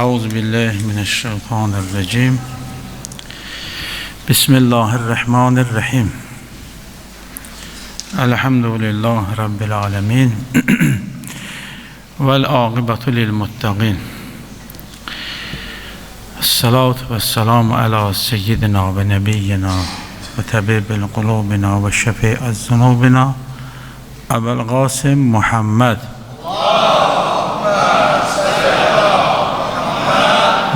Euzu billahi mineşşeytanirracim. Bismillahirrahmanirrahim. Elhamdülillahi rabbil alamin. Vel âkıbetu lil muttaqin. Esselatu vesselamu ala seyyidina ve nebiyyina ve tabibil kulubina ve şefi'iz zunubina Ebul Qasim Muhammed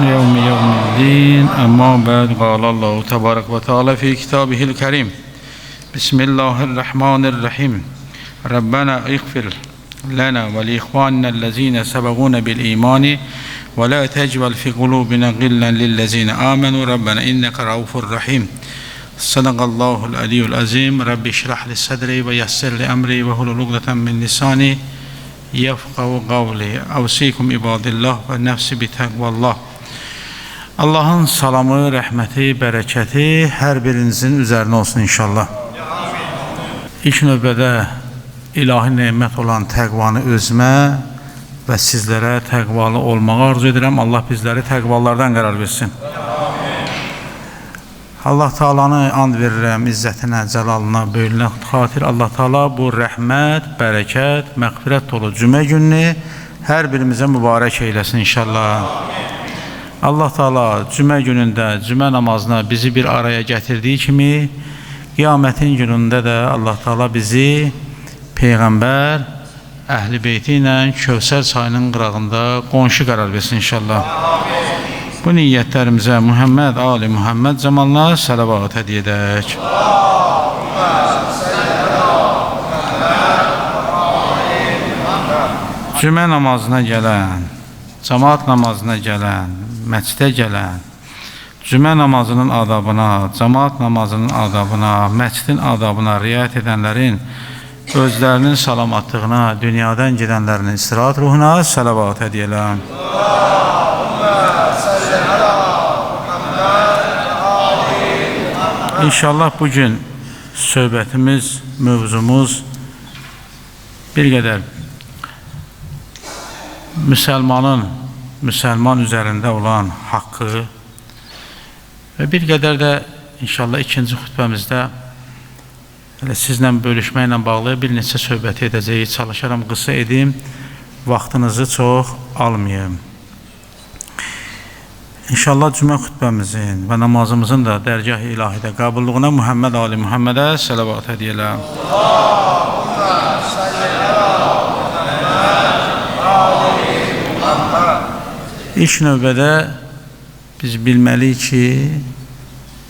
يوم الدين أما بعد قال الله تبارك وتعالى في كتابه الكريم بسم الله الرحمن الرحيم ربنا اغفر لنا ولإخواننا الذين سبقونا بالإيمان ولا تجعل في قلوبنا غلا للذين آمنوا ربنا إنك رؤوف رحيم صدق الله العلي العظيم رب اشرح لي صدري ويسر لي أمري واحلل عقدة من لساني يفقهوا قولي أوصيكم عباد الله والنفس بتقوى الله. Allah'ın salamı, rəhməti, bərəkəti hər birinizin üzərinə olsun inşallah. İlk növbədə ilahi nemət olan təqvanı özümə və sizlərə təqvalı olmağı arzu edirəm. Allah bizləri təqvalardan qərar versin. Allah Taala'nı and verirəm, izzətinə, cəlalına, böyüklüyünə xatir. Allah Taala bu rəhmət, bərəkət, məğfirət dolu cümə gününü hər birimizə mübarək eyləsin inşallah. Allah Taala cümə günündə, cümə namazına bizi bir araya gətirdiyi kimi, qiyamətin günündə də Allah Taala bizi Peyğəmbər, Əhl-i Beyti ilə Kövsər çayının qırağında qonşu qərar versin inşallah. Bu niyyətlərimizə Muhammed, Ali Muhammed cəmalına sələvat hədiyyə edək. Cümə namazına gələn, cəmaat namazına gələn, məscidə gələn, cümə namazının adabına, cəmaat namazının adabına, məscidin adabına riayət edənlərin özlərinin salamatlığına, dünyadan gedənlərinin istirahat ruhuna sələvat hədiyələn. İnşallah bugün söhbətimiz, mövzumuz bir qədər müsəlman üzərində olan haqqı və bir qədər də inşallah ikinci xütbəmizdə sizlə bölüşməklə bağlı bir neçə söhbət edəcəyik. Çalışaram qısa edim, vaxtınızı çox almayayım. İnşallah cümə xütbəmizin və namazımızın da dərgah-ı ilahidə qabulluğuna Muhammed Ali Muhammedə sələvat hədiyələm. İlk növbədə biz bilməliyik ki,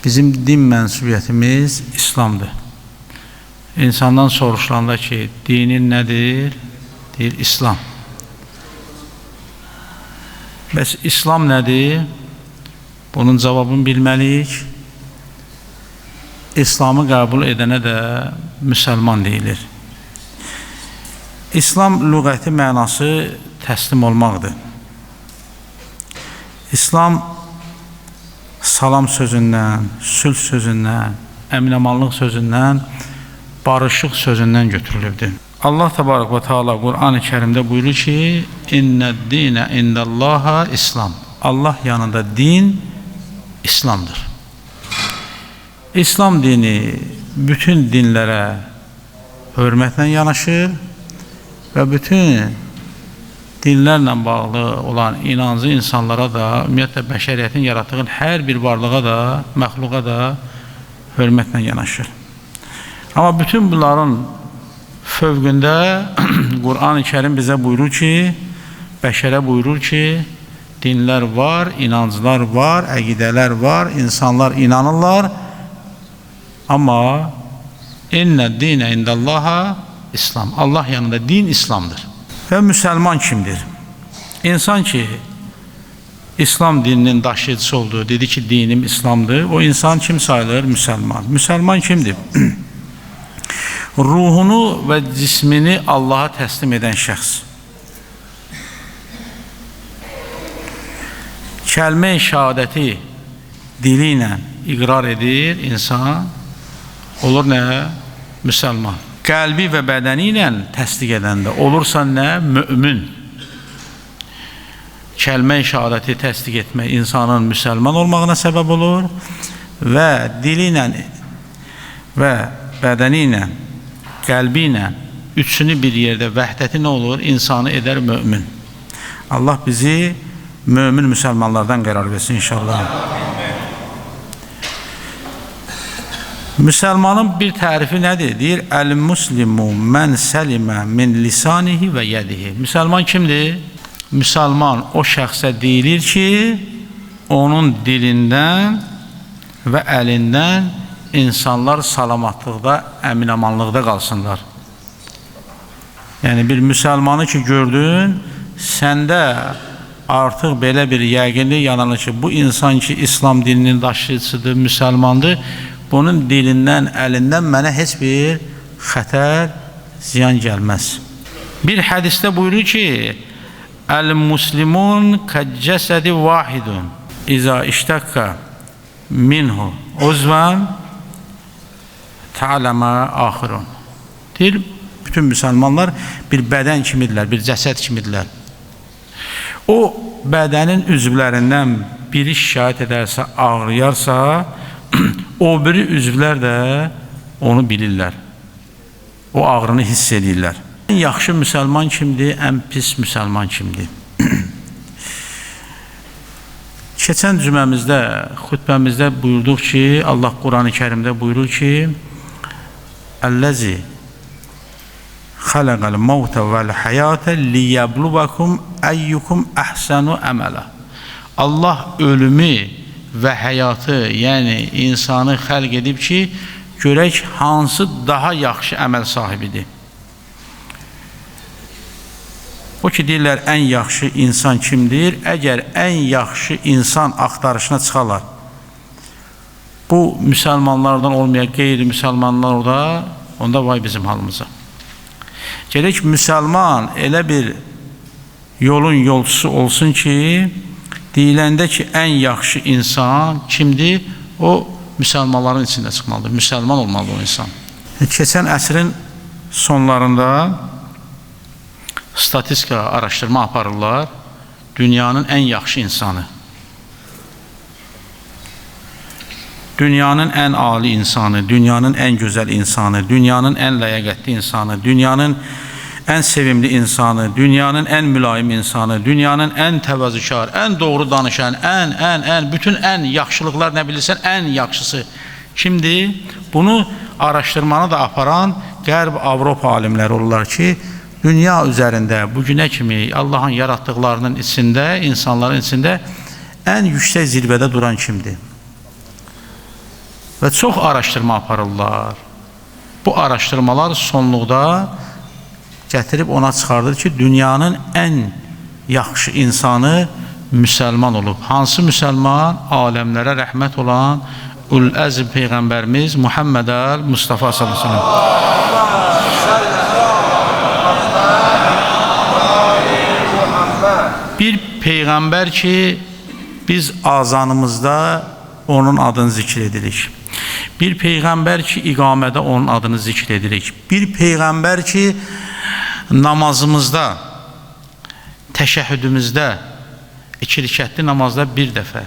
bizim din mənsubiyyətimiz İslamdır. İnsandan soruşulanda ki, dinin nədir? Deyir, İslam. Bəs İslam nədir? Bunun cavabını bilməliyik. İslamı qəbul edənə də müsəlman deyilir. İslam lüğəti mənası təslim olmaqdır. İslam salam sözündən, sülh sözündən, əmin-amanlıq sözündən, barışıq sözündən götürülübdür. Allah Təbarək və Teala Qur'an-ı Kərimdə buyurur ki, İnnəd-dinə indəllaha İslam. Allah yanında din İslamdır. İslam dini bütün dinlərə hörmətlə yanaşır və bütün dinlərlə bağlı olan inancı insanlara da, ümumiyyətlə bəşəriyyətin yaratdığı hər bir varlığa da, məxluqa da hörmətlə yanaşır. Amma bütün bunların fövqündə Qur'an-ı Kərim bizə buyurur ki, bəşərə buyurur ki, dinlər var, inanclar var, əqidələr var, insanlar inanırlar, amma İnnəd-dinə indəllaha İslam. Allah yanında din İslamdır. Və müsəlman kimdir? İnsan ki, İslam dininin daşıyıcısı olduğu, dedi ki, dinim İslamdır, o insan kim sayılır? Müsəlman. Müsəlman kimdir? Ruhunu və cismini Allaha təslim edən şəxs. Kəlmə-i şəhadəti dili ilə iqrar edir insan, olur nə? Müsəlman. Qəlbi və bədəni ilə təsdiq edəndə olursa nə? Mömin. kəlmə-i şəhadəti təsdiq etmək insanın müsəlman olmağına səbəb olur və dili ilə və bədəni ilə, qəlbi ilə üçünü bir yerdə vəhdəti nə olur? İnsanı edər mömin. Allah bizi mömin müsəlmanlardan qərar versin inşallah. Müsəlmanın bir tərifi nədir? Deyir, əl-muslimu mən səlimə min lisanihi və yədihi. Müsəlman kimdir? Müsəlman o şəxsə deyilir ki, onun dilindən və əlindən insanlar salamatlıqda, əminamanlıqda qalsınlar. Yəni bir müsəlmanı ki gördün, səndə artıq belə bir yəqinlik yaranır ki, bu insan ki İslam dininin daşıyıcısıdır, müsəlmandır, bunun dilindən, əlindən mənə heç bir xətər, ziyan gəlməz. Bir hədisdə buyurur ki, əl-muslimun kəccəsədi vahidun İza iştəkə minhu uzvan ta'ləmə axirun. Deyir, bütün müsəlmanlar bir bədən kimidirlər, bir cəsəd kimidirlər. O bədənin üzvlərindən biri şikayət edərsə, ağrıyarsa, o biri üzvlər də onu bilirlər. O ağrını hiss edirlər. Ən yaxşı müsəlman kimdir, ən pis müsəlman kimdir? Keçən cüməmizdə, xütbəmizdə buyurduq ki, Allah Quran-ı Kərimdə buyurur ki, Əlləzi xaləqəl mavtə vəl-həyatə liyəbluvakum əyyukum əhsənu əmələ. Allah ölümü və həyatı, yəni insanı xəlq edib ki, görək hansı daha yaxşı əməl sahibidir. O ki, deyirlər, ən yaxşı insan kimdir? Əgər ən yaxşı insan axtarışına çıxarlar, bu müsəlmanlardan olmayan qeyri-müsəlmanlar da, onda vay bizim halımıza. Gerək müsəlman elə bir yolun yolcusu olsun ki, deyiləndə ki, ən yaxşı insan kimdir? O, müsəlmanların içində çıxmalıdır. Müsəlman olmalıdır o insan. Keçən əsrin sonlarında statistika araşdırma aparırlar. Dünyanın ən yaxşı insanı, dünyanın ən ali insanı, dünyanın ən gözəl insanı, dünyanın ən ləyaqətli insanı, dünyanın ən sevimli insanı, dünyanın ən mülayim insanı, dünyanın ən təvazükar, ən doğru danışan, bütün ən yaxşılıqlar nə bilirsən, ən yaxşısı kimdir? Bunu araşdırmanı da aparan Qərb Avropa alimləri olurlar ki, dünya üzərində bugünə kimi Allahın yaratdıqlarının içində, insanların içində ən yüksək zirvədə duran kimdir? Və çox araşdırma aparırlar. Bu araşdırmalar sonluqda gətirib ona çıxardır ki, dünyanın ən yaxşı insanı müsəlman olub. Hansı müsəlman? Aləmlərə rəhmət olan Ül-Əzm Peyğəmbərimiz Muhammed Mustafa sallallahu aleyhi ve sellem. Bir Peyğəmbər ki, biz azanımızda onun adını zikr edirik. Bir Peyğəmbər ki, iqamədə onun adını zikr edirik. Bir Peyğəmbər ki, namazımızda, təşəhhüdümüzdə, 2 rükətli namazda 1 dəfə,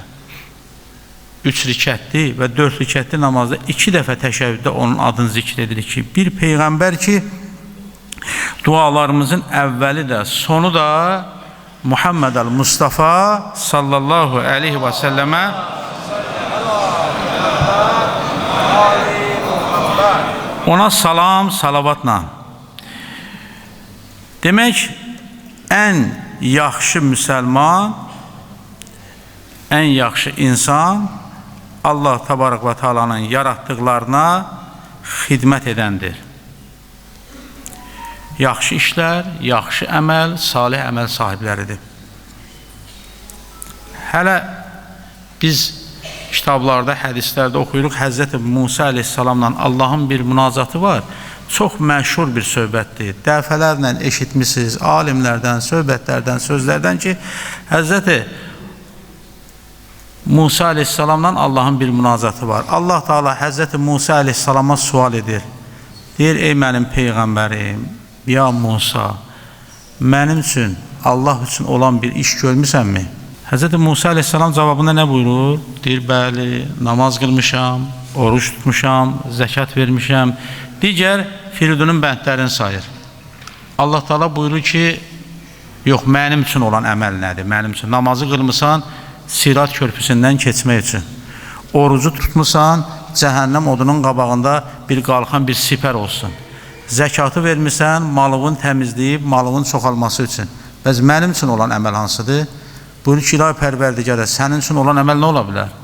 3 rükətli və 4 rükətli namazda 2 dəfə təşəhhüddə onun adını zikr edirik ki, bir Peyğəmbər ki, dualarımızın əvvəli də, sonu da Muhammed Mustafa sallallahu aleyhi və səlləmə ona salam, salavatla. Demək, ən yaxşı müsəlman, ən yaxşı insan Allah Təbarək və Teala'nın yaratdıqlarına xidmət edəndir. Yaxşı işlər, yaxşı əməl, salih əməl sahibləridir. Hələ biz kitablarda, hədislərdə oxuyuruq, Həzrəti Musa aleyhissalamla Allahın bir münacatı var. Çox məşhur bir söhbətdir. Dəfələrlə eşitmişsiniz alimlərdən, söhbətlərdən, sözlərdən ki, Həzrəti Musa aleyhissalamla Allahın bir münacatı var. Allah Teala Həzrəti Musa aleyhissalama sual edir. Deyir, ey mənim Peyğəmbərim, ya Musa, mənim üçün Allah üçün olan bir iş görmüsənmi? Hz. Musa aleyhissalam cavabında nə buyurur? Deyir, bəli, namaz qılmışam, oruç tutmuşam, zəkat vermişəm, digər Firidunun bəndlərini sayır. Allah Teala buyurur ki, yox, mənim üçün olan əməl nədir? Mənim üçün namazı qılmısan, Sirat körpüsündən keçmək üçün. Orucu tutmusan, cəhənnəm odunun qabağında bir qalxan bir sipər olsun. Zəkatı vermirsən, malığın təmizləyib, malığın çoxalması üçün. Bəs mənim üçün olan əməl hansıdır? Buyurur ki, ilahi pərverdigara, sənin üçün olan əməl nə ola bilər?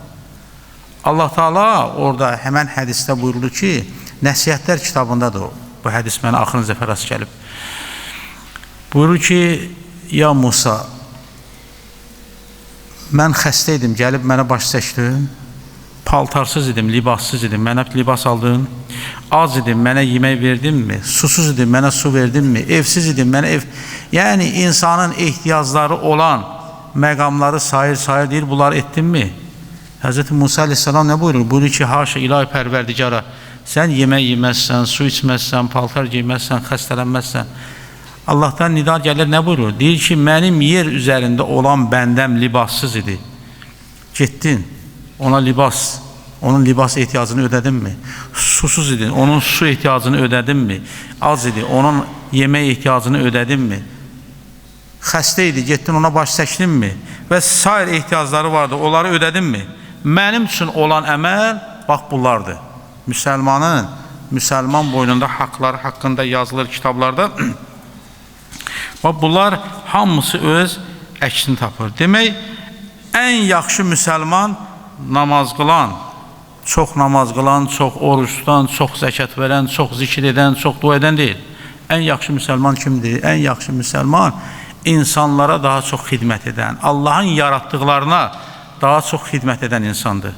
Allah Teala orada həmən hədisdə buyurulur ki, Nəsihətlər kitabındadır o. Bu hədis mənə axırıncı dəfə rast gəlib. Buyurur ki, ya Musa, mən xəstə idim, gəlib mənə baş çəkdin, paltarsız idim, libassız idim, mənə libas aldın, az idim, mənə yemək verdinmi, susuz idim, mənə su verdinmi, evsiz idim, mənə ev... Yəni, insanın ehtiyacları olan məqamları sayır deyir, bunları etdinmi? Hz. Musa aleyhissalam nə buyurur? Buyurur ki, haşa ilahi pərverdigara, sən yemək yeməzsən, su içməzsən, paltar giyməzsən, xəstələnməzsən. Allahdan nida gəlir, nə buyurur? Deyir ki, mənim yer üzərində olan bəndəm libassız idi. Getdin, ona libas, onun libas ehtiyacını ödədinmi? Susuz idin, onun su ehtiyacını ödədinmi? Az idi, onun yemək ehtiyacını ödədinmi? Xəstə idi, getdin ona baş çəkdinmi? Və sair ehtiyacları vardı, onları ödədinmi? Mənim üçün olan əməl, bax bunlardır. Müsəlman boynunda haqları haqqında yazılır kitablarda. Bunlar hamısı öz əksini tapır. Demək, ən yaxşı müsəlman namaz qılan, çox namaz qılan, çox oruç tutan, çox zəkat verən, çox zikir edən, çox dua edən deyil. Ən yaxşı müsəlman kimdir? Ən yaxşı müsəlman insanlara daha çox xidmət edən, Allahın yaratdıqlarına daha çox xidmət edən insandır.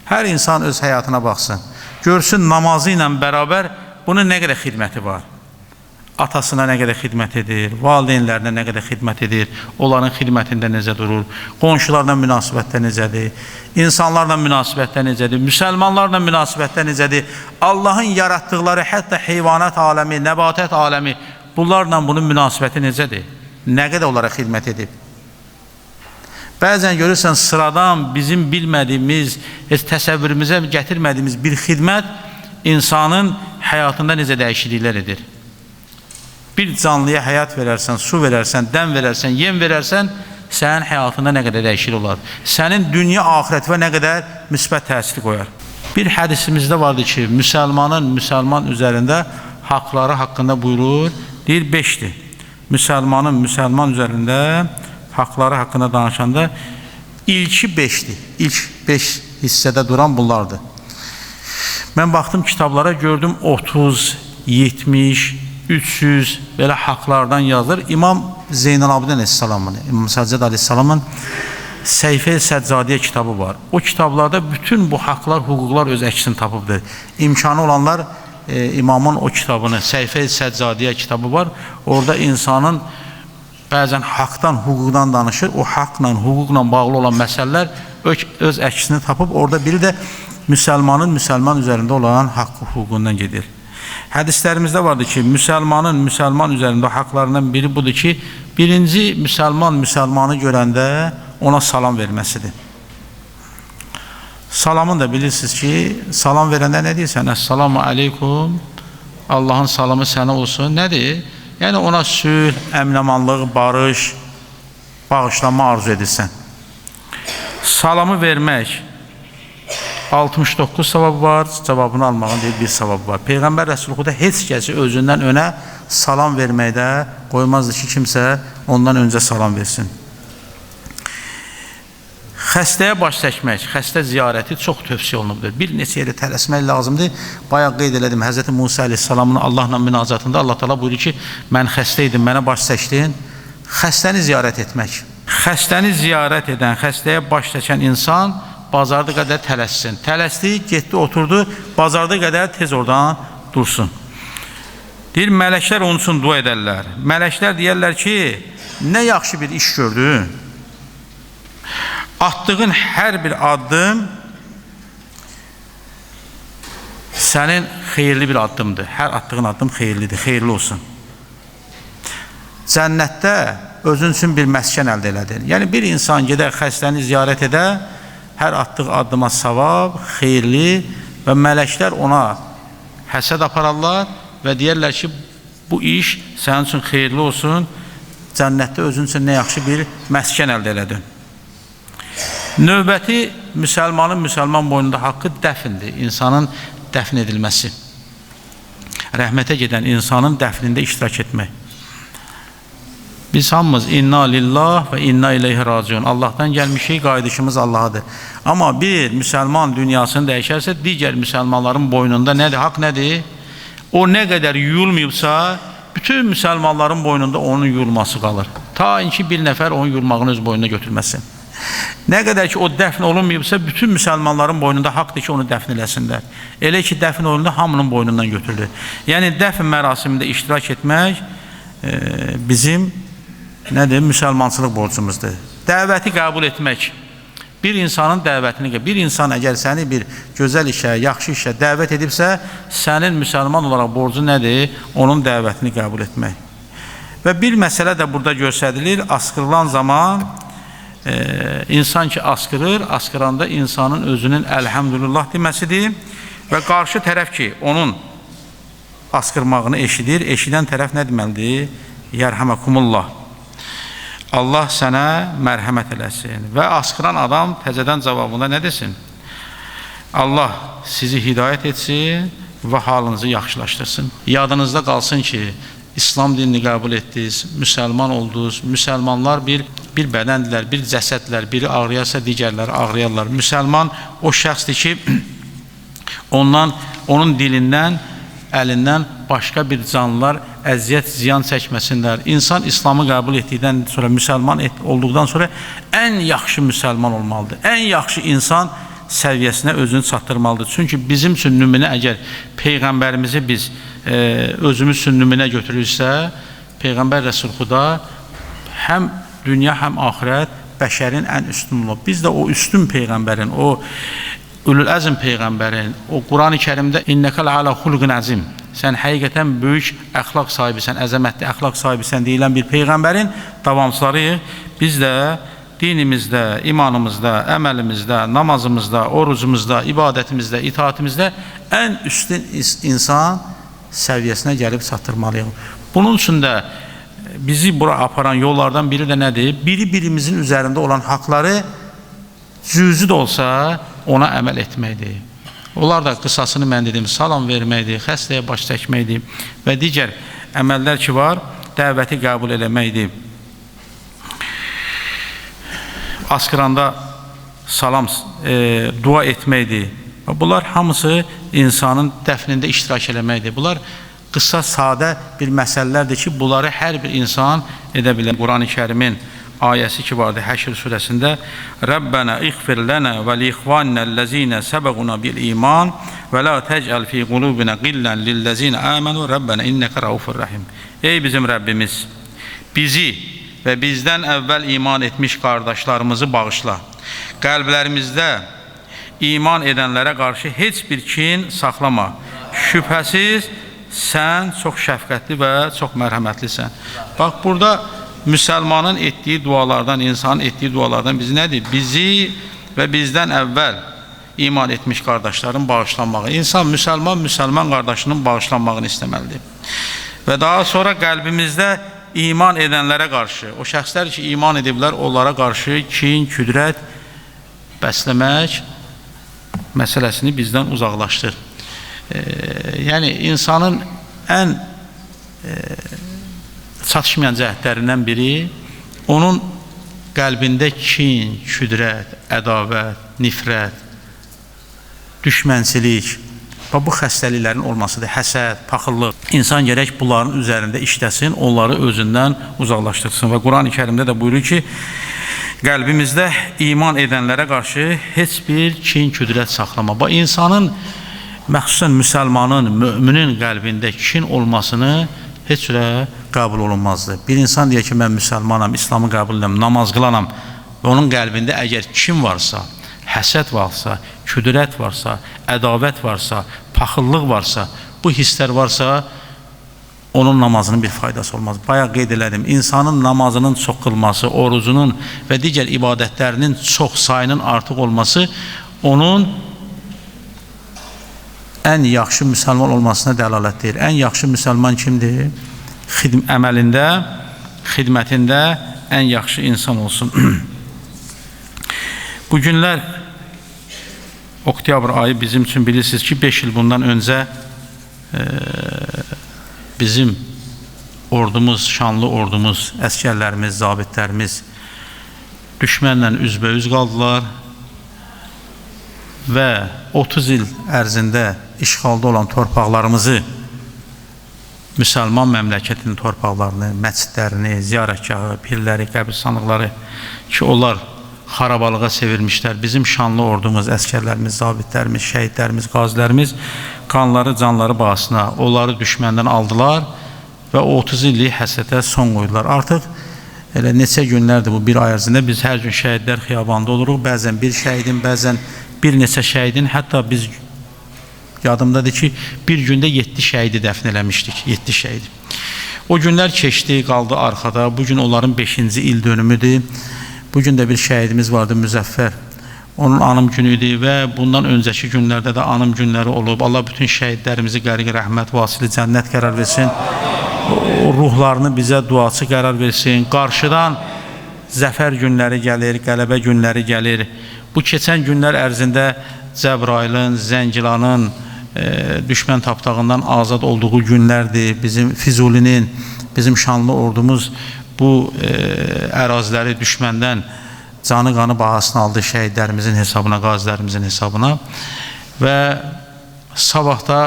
Hər insan öz həyatına baxsın. Görsün namazı ilə bərabər bunun nə qədər xidməti var. Atasına nə qədər xidmət edir, valideynlərinə nə qədər xidmət edir, onların xidmətində necə durur, qonşularla münasibətdə necədir, insanlarla münasibətdə necədir, müsəlmanlarla münasibətdə necədir, Allahın yaratdıqları, hətta heyvanat aləmi, nəbatət aləmi, bunlarla bunun münasibəti necədir, nə qədər onlara xidmət edib. Bəzən görürsən sıradan bizim bilmədiyimiz, heç təsəvvürümüzə gətirmədiyimiz bir xidmət insanın həyatında necə dəyişikliklər edir. Bir canlıya həyat verərsən, su verərsən, dən verərsən, yem verərsən, sənin həyatında nə qədər dəyişiklik olar. Sənin dünya axirətinə nə qədər müsbət təsir qoyar. Bir hədisimizdə vardı ki, müsəlmanın müsəlman üzərində haqları haqqında buyurur, deyir 5'dir. Müsəlmanın müsəlman üzərində haqları haqqında danışanda ilki 5'dir. İlk 5 hissədə duran bunlardır. Mən baxdım kitablara, gördüm 30, 70, 300 belə haqlardan yazılır. İmam Zeynalabidin Aleyhisselamın, İmam Səccad Aleyhisselamın Səhifə-i Səccadiyə kitabı var. O kitablarda bütün bu haqlar, hüquqlar öz əksini tapıbdır. İmkanı olanlar imamın o kitabını, Səhifə-i Səccadiyə kitabı var. Orada insanın bəzən haqdan, hüquqdan danışır. O haqla, hüquqla bağlı olan məsələlər öz əksini tapıb. Orada biri də müsəlmanın müsəlman üzərində olan haqqı, hüququndan gedir. Hədislərimizdə vardır ki, müsəlmanın müsəlman üzərində haqlarından biri budur ki, birinci müsəlman müsəlmanı görəndə ona salam verməsidir. Salamın da bilirsiniz ki, salam verəndə nə deyirsən? Əssalamu aleykum, Allahın salamı sənə olsun. Nədir? Yəni ona sülh, əmin-amanlıq, barış, bağışlanma arzu edirsən. Salamı vermək 69 savabı var, cavabını almağın deyil bir savabı var. Peyğəmbər Rəsulullah heç kəsi özündən önə salam verməkdə qoymazdı ki, kimsə ondan öncə salam versin. Xəstəyə baş çəkmək, xəstə ziyarəti çox tövsiyə olunubdur. Bir neçə yerə tələsmək lazımdır. Bayaq qeyd elədim, Hz. Musa Aleyhisselamın Allahla münacatında Allah Teala buyurur ki, mən xəstə idim, mənə baş çəkdin. Xəstəni ziyarət etmək. Xəstəni ziyarət edən, xəstəyə baş çəkən insan bazarda qədər tələssin. Tələsdi, getdi, oturdu, bazarda qədər tez oradan dursun. Deyir, mələklər onun üçün dua edərlər. Mələklər deyərlər ki, nə yaxşı bir iş gördün. Attığın hər bir addım sənin xeyirli bir addımdır. Hər attığın addım xeyirlidir, xeyirli olsun. Cənnətdə özün üçün bir məskən əldə elədir. Yəni bir insan gedər xəstəni ziyarət edər, hər atdığı addıma savab, xeyirli və mələklər ona həsəd apararlar və deyərlər ki, bu iş sənin üçün xeyirli olsun, cənnətdə özün üçün nə yaxşı bir məskən əldə elədin. Növbəti müsəlman boynunda haqqı dəfindir, insanın dəfn edilməsi. Rəhmətə gedən insanın dəfnində iştirak etmək. Biz hamımız inna lillah və inna ileyhi raciun. Allahdan gəlmişik, qayıdışımız Allah'adır. Amma bir müsəlman dünyasını dəyişərsə, digər müsəlmanların boynunda nədir? Haqq nədir? O nə qədər yuyulmayıbsa, bütün müsəlmanların boynunda onun yuyulması qalır. Ta ki bir nəfər onun yuyulmağını öz boynuna götürməsin. Nə qədər ki o dəfn olunmayıbsa, bütün müsəlmanların boynunda haqqdır ki onu dəfn eləsinlər. Elə ki dəfn olunduğunda hamının boynundan götürülür. Yəni dəfn mərasimində iştirak etmək bizim nədir? Müsəlmançılıq borcumuzdur. Dəvəti qəbul etmək. Bir insanın dəvətini, bir insan əgər səni bir gözəl işə, yaxşı işə dəvət edibsə, sənin müsəlman olaraq borcu nədir? Onun dəvətini qəbul etmək. Və bir məsələ də burada göstərilir. Asqırılan zaman insan ki asqırır, asqıranda insanın özünün əlhəmdülillah deməsidir və qarşı tərəf ki onun asqırmağını eşidir, eşidən tərəf nə deməlidir? Yərhəməkumullah. Allah sənə mərhəmət eləsin. Və asqıran adam təzədən cavabında nə desin? Allah sizi hidayət etsin və halınızı yaxşılaşdırsın. Yadınızda qalsın ki, İslam dinini qəbul etdiniz, müsəlman oldunuz. Müsəlmanlar bir bədəndirlər, bir cəsədlər. Biri ağrıyarsa, digərləri ağrıyarlar. Müsəlman o şəxsdir ki, onun dilindən, əlindən başqa bir canlılar əziyyət, ziyan çəkməsinlər. İnsan İslamı qəbul etdikdən sonra, müsəlman olduqdan sonra ən yaxşı müsəlman olmalıdır. Ən yaxşı insan səviyyəsinə özünü çatdırmalıdır. Çünki bizim üçün nümunə, əgər Peyğəmbərimizi biz özümüz üçün nümunə götürürsə, Peyğəmbər Rəsulxuda həm dünya, həm axirət bəşərin ən üstün olub. Biz də o üstün Peyğəmbərin, o Ülül-Əzm Peyğəmbərin, o Quran-ı Kərimdə İnnəkə lə'alə xulqun əzim, sən həqiqətən böyük əxlaq sahibisən, əzəmətli əxlaq sahibisən deyilən bir Peyğəmbərin davamçılarıyıq. Biz də dinimizdə, imanımızda, əməlimizdə, namazımızda, orucumuzda, ibadətimizdə, itaətimizdə ən üstün insan səviyyəsinə gəlib çatdırmalıyıq. Bunun üçün də bizi bura aparan yollardan biri də nədir? Biri-birimizin üzərində olan haqları cüzi də olsa ona əməl etməkdir. Onlar da qısasını mən dedim, salam verməkdir, xəstəyə baş çəkməkdir və digər əməllər ki var, dəvəti qəbul eləməkdir. Asqıranda salam, dua etməkdir. Bunlar hamısı insanın dəfnində iştirak eləməkdir. Bunlar qısa, sadə bir məsələlərdir ki, bunları hər bir insan edə bilər. Quran-ı Kərimin ayəsi ki vardı Həşr surəsində Rabbana ighfir lana və li-ikhvanillezina sabaquna bil iman və la tec'al fi qulubina qillan lillezina amanu Rabbana innaka raufur rahim. Ey bizim Rəbbimiz, bizi və bizdən əvvəl iman etmiş qardaşlarımızı bağışla. Qəlblərimizdə iman edənlərə qarşı heç bir kin saxlama. Şübhəsiz sən çox şəfqətli və çox mərhəmətlisən. Bax burada müsəlmanın etdiyi dualardan, insanın etdiyi dualardan biz nədir? Bizi və bizdən əvvəl iman etmiş qardaşların bağışlanmağı. İnsan müsəlman qardaşının bağışlanmağını istəməlidir. Və daha sonra qəlbimizdə iman edənlərə qarşı, o şəxslər ki iman ediblər, onlara qarşı kin, küdrət bəsləmək məsələsini bizdən uzaqlaşdır. Yəni insanın ən çatışmayan cəhətlərindən biri onun qəlbində kin, küdrət, ədavət, nifrət, düşmənçilik və bu xəstəliklərin olmasıdır. Həsəd, paxıllıq. İnsan gərək bunların üzərində işləsin, onları özündən uzaqlaşdırsın. Və Quran-ı Kərimdə də buyurur ki, qəlbimizdə iman edənlərə qarşı heç bir kin, küdrət saxlama. Bu insanın, məxsusən müsəlmanın, müminin qəlbində kin olmasını heç cürə qəbul olunmazdır. Bir insan deyək ki, mən müsəlmanam, İslamı qəbul edirəm, namaz qılanam və onun qəlbində əgər kin varsa, həsəd varsa, küdrət varsa, ədavət varsa, paxıllıq varsa, bu hisslər varsa, onun namazının bir faydası olmaz. Bayaq qeyd elədim, insanın namazının çox qılması, orucunun və digər ibadətlərinin çox sayının artıq olması onun ən yaxşı müsəlman olmasına dəlalət deyir. Ən yaxşı müsəlman kimdir? Əməlində, xidmətində ən yaxşı insan olsun. Bu günlər oktyabr ayı bizim üçün bilirsiniz ki 5 il bundan öncə bizim ordumuz, şanlı ordumuz, əskərlərimiz, zabitlərimiz düşmənlə üzbəüz qaldılar və 30 il ərzində işğalda olan torpaqlarımızı, müsəlman məmləkətinin torpaqlarını, məscidlərini, ziyarətgahı, pirləri, qəbirstanlıqları ki, onlar xarabalığa sevirmişlər. Bizim şanlı ordumuz, əskərlərimiz, zabitlərimiz, şəhidlərimiz, qazilərimiz qanları, canları bahasına onları düşməndən aldılar və 30 illik həsrətə son qoydular. Artıq elə neçə günlərdir bu bir ay ərzində biz hər gün şəhidlər xiyabanda oluruq. Bəzən bir şəhidin, bəzən bir neçə şəhidin, hətta biz yadımdadır ki, bir gündə 7 şəhidi dəfn eləmişdik, 7 şəhidi. O günlər keçdi, qaldı arxada. Bugün onların 5-ci il dönümüdür. Bugün də bir şəhidimiz vardı, Müzəffər. Onun anım günüydü və bundan öncəki günlərdə də anım günləri olub. Allah bütün şəhidlərimizi qəriq rəhmət vasili cənnət qərar versin. O ruhlarını bizə duaçı qərar versin. Qarşıdan zəfər günləri gəlir, qələbə günləri gəlir. Bu keçən günlər ərzində Cəbrailin, Zəngilanın düşmən tapdağından azad olduğu günlərdir. Bizim Füzulinin, bizim şanlı ordumuz bu əraziləri düşməndən canı qanı bahasını aldı şəhidlərimizin hesabına, qazilərimizin hesabına və sabahda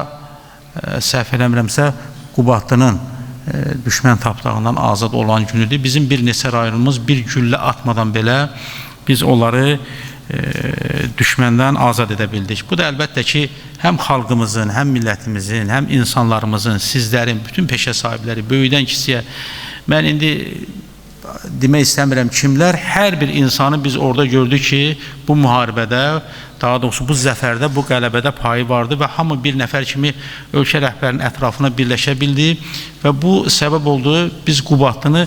səhv eləmirəmsə Qubatlının düşmən tapdağından azad olan günüdür. Bizim bir neçə rayonumuz bir güllə atmadan belə biz onları düşməndən azad edə bildik. Bu da əlbəttə ki, həm xalqımızın, həm millətimizin, həm insanlarımızın, sizlərin, bütün peşə sahibləri, böyüdən kisiyə, mən indi demək istəmirəm kimlər, hər bir insanı biz orada gördük ki, bu müharibədə, daha doğrusu bu zəfərdə, bu qələbədə payı vardı və hamı bir nəfər kimi ölkə rəhbərinin ətrafına birləşə bildi və bu səbəb oldu, biz Qubatlını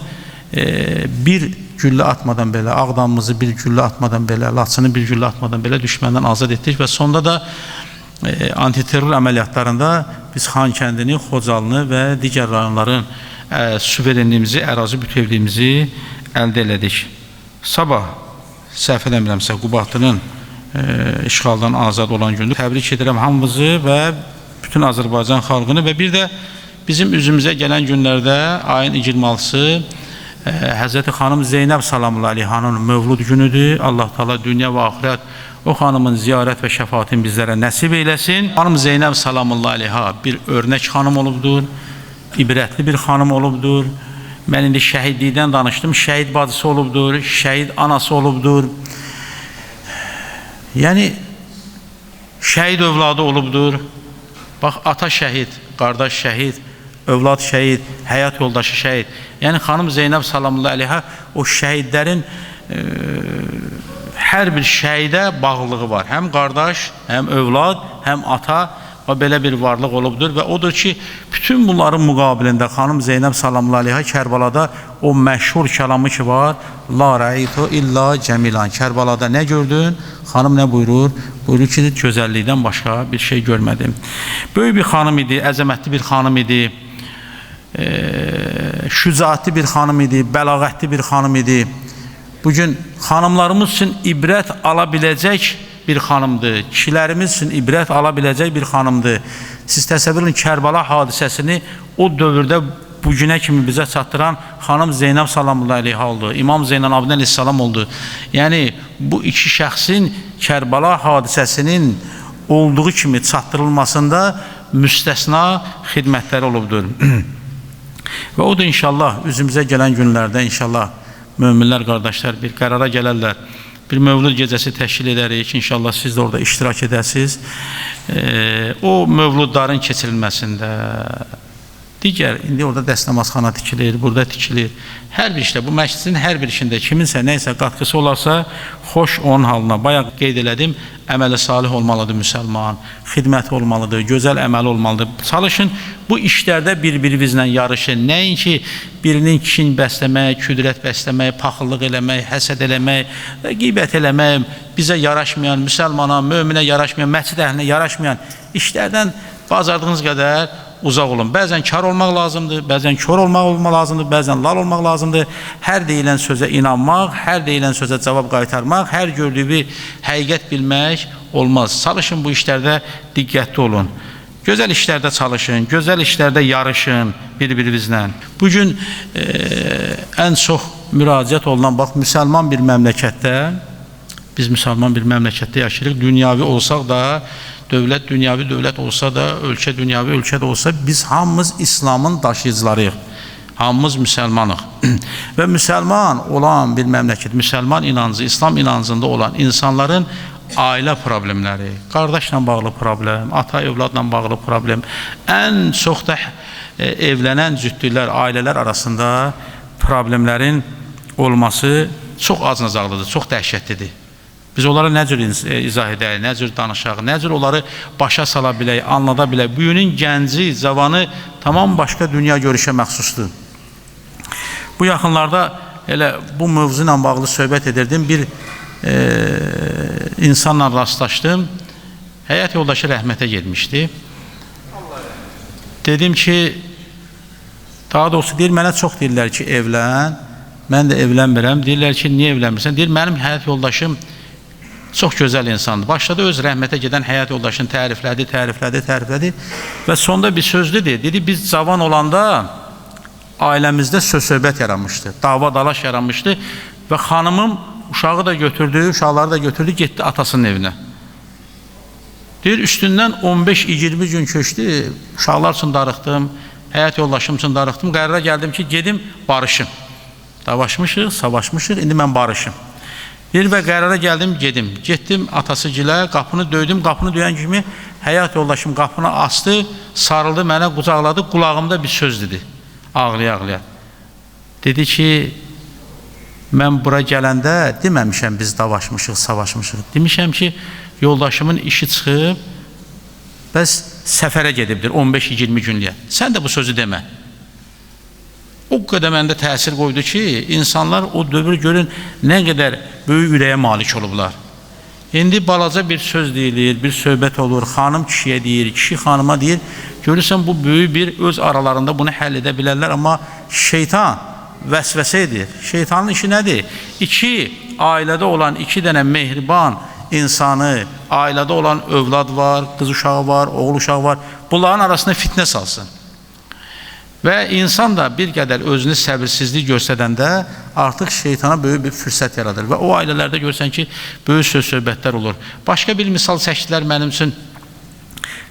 bir güllə atmadan belə, Ağdamımızı bir güllə atmadan belə, Laçını bir güllə atmadan belə düşməndən azad etdik və sonda da antiterror əməliyyatlarında biz Xankəndini, Xocalını və digər rayonların suverenliyimizi, ərazi bütövlüyümüzü əldə elədik. Sabah, səhv eləmirəmsə, Qubatlının işğaldan azad olan gündür. Təbrik edirəm hamımızı və bütün Azərbaycan xalqını və bir də bizim üzümüzə gələn günlərdə ayın 26-sı Həzrəti xanım Zeynəb salamullah aleyhanın mövlud günüdür. Allah Teala dünya və axirət o xanımın ziyarət və şəfaatini bizlərə nəsib eyləsin. Xanım Zeynəb salamullah aleyha bir örnək xanım olubdur, ibrətli bir xanım olubdur. Mən indi şəhidlikdən danışdım, şəhid bacısı olubdur, şəhid anası olubdur. Yəni, şəhid övladı olubdur. Bax, ata şəhid, qardaş şəhid, övlad şəhid, həyat yoldaşı şəhid. Yəni, xanım Zeynəb salamullah aleyha o şəhidlərin hər bir şəhidə bağlılığı var. Həm qardaş, həm övlad, həm ata və belə bir varlıq olubdur və odur ki, bütün bunların müqabilində xanım Zeynəb salamullah aleyha Kərbalada o məşhur kəlamı ki var, la rəitu illa cəmilan. Kərbalada nə gördün? Xanım nə buyurur? Buyurur ki, gözəllikdən başqa bir şey görmədim. Böyük bir xanım idi, əzəmətli bir xanım idi, şücaətli bir xanım idi, bəlağətli bir xanım idi. Bugün xanımlarımız üçün ibrət ala biləcək bir xanımdır, kişilərimiz üçün ibrət ala biləcək bir xanımdır. Siz təsəvvür edin, Kərbala hadisəsini o dövrdə bugünə kimi bizə çatdıran xanım Zeynəb salamullah aleyha oldu, İmam Zeynal Abidin əleyhissalam oldu. Yəni, bu iki şəxsin Kərbala hadisəsinin olduğu kimi çatdırılmasında müstəsna xidmətləri olubdur. Və o da inşallah üzümüzə gələn günlərdə inşallah möminlər, qardaşlar bir qərara gələrlər. Bir mövlud gecəsi təşkil edərik, inşallah siz də orada iştirak edəsiniz. O mövludların keçirilməsində, Digər, indi orada dəstəmazxana tikilir, burada tikilir. Hər bir işdə, bu məscidin hər bir işində kiminsə, nəysə qatqısı olarsa, xoş onun halına. Bayaq qeyd elədim, əməli salih olmalıdır müsəlman, xidməti olmalıdır, gözəl əməli olmalıdır. Çalışın, bu işlərdə bir-birinizlə yarışın. Nəinki birinin kişini bəsləmək, küdrət bəsləmək, paxıllıq eləmək, həsəd eləmək, qeybət eləmək, bizə yaraşmayan, müsəlmana, möminə yaraşmayan, məscid əhlinə yaraşmayan işlərdən bacardığınız qədər uzaq olun. Bəzən kar olmaq lazımdır, bəzən kör olmaq lazımdır, bəzən lal olmaq lazımdır. Hər deyilən sözə inanmaq, hər deyilən sözə cavab qaytarmaq, hər gördüyü həqiqət bilmək olmaz. Çalışın bu işlərdə diqqətli olun. Gözəl işlərdə çalışın, gözəl işlərdə yarışın bir-birinizlə. Bugün ən çox müraciət olunan, bax, müsəlman bir məmləkətdə, biz müsəlman bir məmləkətdə yaşayırıq, dünyavi olsaq da, dövlət dünyavi dövlət olsa da, ölkə dünyavi ölkə də olsa, biz hamımız İslamın daşıyıcılarıyıq. Hamımız müsəlmanıq. Və müsəlman olan bir məmləkət, müsəlman inancı, İslam inancında olan insanların ailə problemləri, qardaşla bağlı problem, ata-övladla bağlı problem, ən çox da evlənən cütlüklər, ailələr arasında problemlərin olması çox acınacaqlıdır, çox dəhşətlidir. Biz onlara nə cür izah edək, nə cür danışaq, nə cür onları başa sala bilək, anlada bilək. Bugünün gənci, cavanı tamam başqa dünya görüşə məxsusdur. Bu yaxınlarda elə bu mövzu ilə bağlı söhbət edirdim. Bir insanla rastlaşdım. Həyat yoldaşı rəhmətə getmişdi. Dedim ki, daha doğrusu deyir, mənə çox deyirlər ki, evlən. Mən də evlənmirəm. Deyirlər ki, niyə evlənmirsən? Deyir, mənim həyat yoldaşım çox gözəl insandır. Başladı öz rəhmətə gedən həyat yoldaşını təriflədi və sonda bir sözdü dedi, biz cavan olanda ailəmizdə söz-söhbət yaranmışdı, dava-dalaş yaranmışdı və xanımım uşağı da götürdü, uşaqları da götürdü, getdi atasının evinə. Deyir, üstündən 15-20 gün köçdü, uşaqlar üçün darıxdım, həyat yoldaşım üçün darıxdım, qərara gəldim ki, gedim barışım. Davaşmışıq, savaşmışıq, indi mən barışım. Bir və qərara gəldim, getdim atası gilə, qapını döydüm, qapını döyən kimi həyat yoldaşım qapını açdı, sarıldı, mənə qucaqladı, qulağımda bir söz dedi, ağlaya-ağlaya. Dedi ki, mən bura gələndə deməmişəm biz davaşmışıq, savaşmışıq, demişəm ki, yoldaşımın işi çıxıb, bəs səfərə gedibdir 15-20 günlüyə, sən də bu sözü demə. O qədər məndə təsir qoydu ki, insanlar o dövr görün nə qədər böyük ürəyə malik olublar. İndi balaca bir söz deyilir, bir söhbət olur, xanım kişiyə deyir, kişi xanıma deyir, görürsən bu böyük bir öz aralarında bunu həll edə bilərlər, amma şeytan vəsvəsə edir. Şeytanın işi nədir? Ailədə olan iki dənə mehriban insanı, ailədə olan övlad var, qız uşağı var, oğul uşağı var, bunların arasında fitnə salsın. Və insan da bir qədər özünü səbirsizlik göstərəndə artıq şeytana böyük bir fürsət yaradır və o ailələrdə görsən ki, böyük söz-söhbətlər olur. Başqa bir misal çəkdilər mənim üçün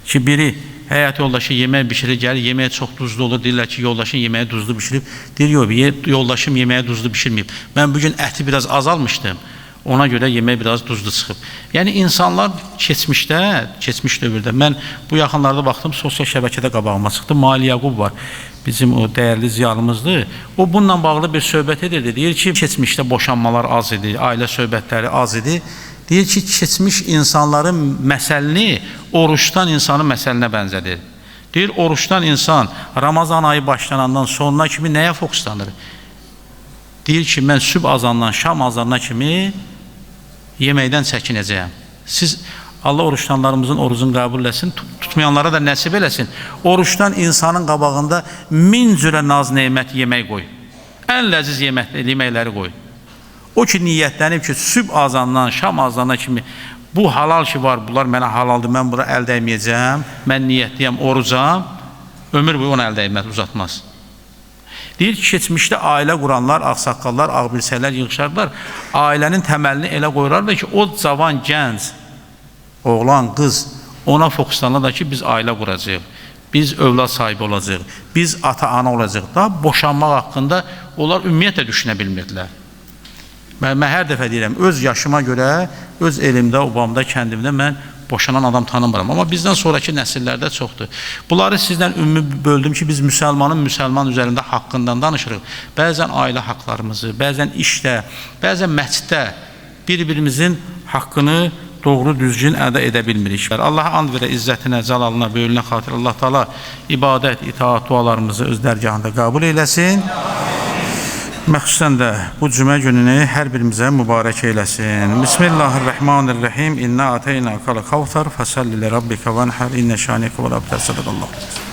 ki, biri həyat yoldaşı yemək bişirir, gəlir, yeməyə çox duzlu olur, deyirlər ki, yoldaşın yeməyə duzlu bişirib, deyir, yox, yoldaşım yeməyə duzlu bişirməyib, mən bugün əti biraz azalmışdım, ona görə yemək biraz duzlu çıxıb. Yəni, insanlar keçmiş dövrdə, mən bu yaxınlarda baxdım, sosial şəbəkədə qabağıma çıxdı, Mali Yaqub var, bizim o dəyərli ziyalımızdır. O, bununla bağlı bir söhbət edirdi, deyir ki, keçmişdə boşanmalar az idi, ailə söhbətləri az idi, deyir ki, keçmiş insanların məsəlini oruçdan insanın məsəlinə bənzədir. Deyir, oruçdan insan Ramazan ayı başlanandan sonuna kimi nəyə fokuslanır? Deyir ki, mən sübh azandan şam azanına kimi yeməkdən çəkinəcəyəm. Siz, Allah oruçlanlarımızın orucunu qəbul etsin, tutmayanlara da nəsib eləsin. Oruçdan insanın qabağında 1000 cürə naz neymət yemək qoy. Ən ləziz yeməkləri qoy. O ki, niyyətlənib ki, sübh azandan şam azanına kimi bu halal ki var, bunlar mənə halaldır, mən bura əl dəyməyəcəm, mən niyyətliyəm, orucam, ömür boyu onu əl dəymət uzatmaz. Deyir ki, keçmişdə ailə quranlar, ağsaqqallar, ağbirsələr yığışarlar, ailənin təməlini elə qoyurarlar ki, o cavan, gənc, oğlan, qız, ona fokuslanırlar ki, biz ailə quracaq, biz övlad sahibi olacaq, biz ata-ana olacaq. Daha boşanmaq haqqında onlar ümumiyyətlə düşünə bilmirdilər. Mən hər dəfə deyirəm, öz yaşıma görə, öz elimdə, obamda, kəndimdə mən boşanan adam tanımıram. Amma bizdən sonraki nəsillərdə çoxdur. Bunları sizdən ümumi böldüm ki, biz müsəlmanın müsəlman üzərində haqqından danışırıq. Bəzən ailə haqlarımızı, bəzən işdə, bəzən məsciddə bir-birimizin haqqını doğru düzgün əda edə bilmirik. Allaha and verə izzətinə, cəlalına, böyüklüyünə xatir Allah Taala ibadət, itaat, dualarımızı öz dərgahında qəbul eləsin. Məxsusən də bu cümə gününü hər birimizə mübarək eyləsin. Bismillahirrahmanirrahim. İnna ateyna kal kavsar fasalli li rabbika vanhar inne şanike vel abtar. Sadaqallah.